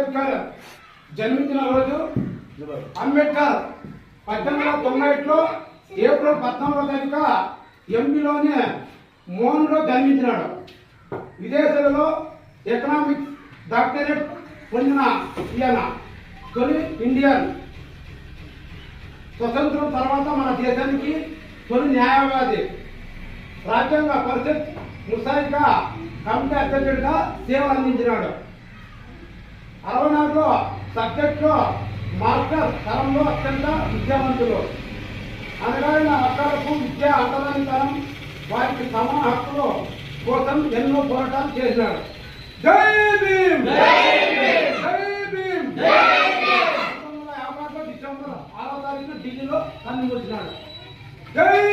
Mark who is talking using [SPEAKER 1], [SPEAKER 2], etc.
[SPEAKER 1] అంబేద్కర్ జన్మించిన రోజు అంబేద్కర్ 1891లో ఏప్రిల్ 14వ తారీఖు ఎంపీలోని మోన్లో జన్మించినాడు. విదేశాలలో ఎకనామిక్స్ డాక్టరేట్ పొందిన ఈయన తొలి ఇండియన్. స్వతంత్రం తర్వాత మన దేశానికి తొలి న్యాయవాది. రాజ్యాంగ పరిషత్ ముసాయిదా కమిటీ అధ్యక్షుడిగా సేవలు అందించినాడు. 64లో సబ్జెక్టులో మాస్టర్ తరంలో అత్యంత విద్యావంతులు. అనగారిన వర్గాలకు విద్య అంతరానితనం వారికి సమాన హక్కుల కోసం ఎన్నో పోరాటాలు చేసినాడు. జై భీమ్! జై భీమ్! 1956లో డిసెంబర్ 6వ తారీఖున ఢిల్లీలో కన్నుమూర్చినాడు. జై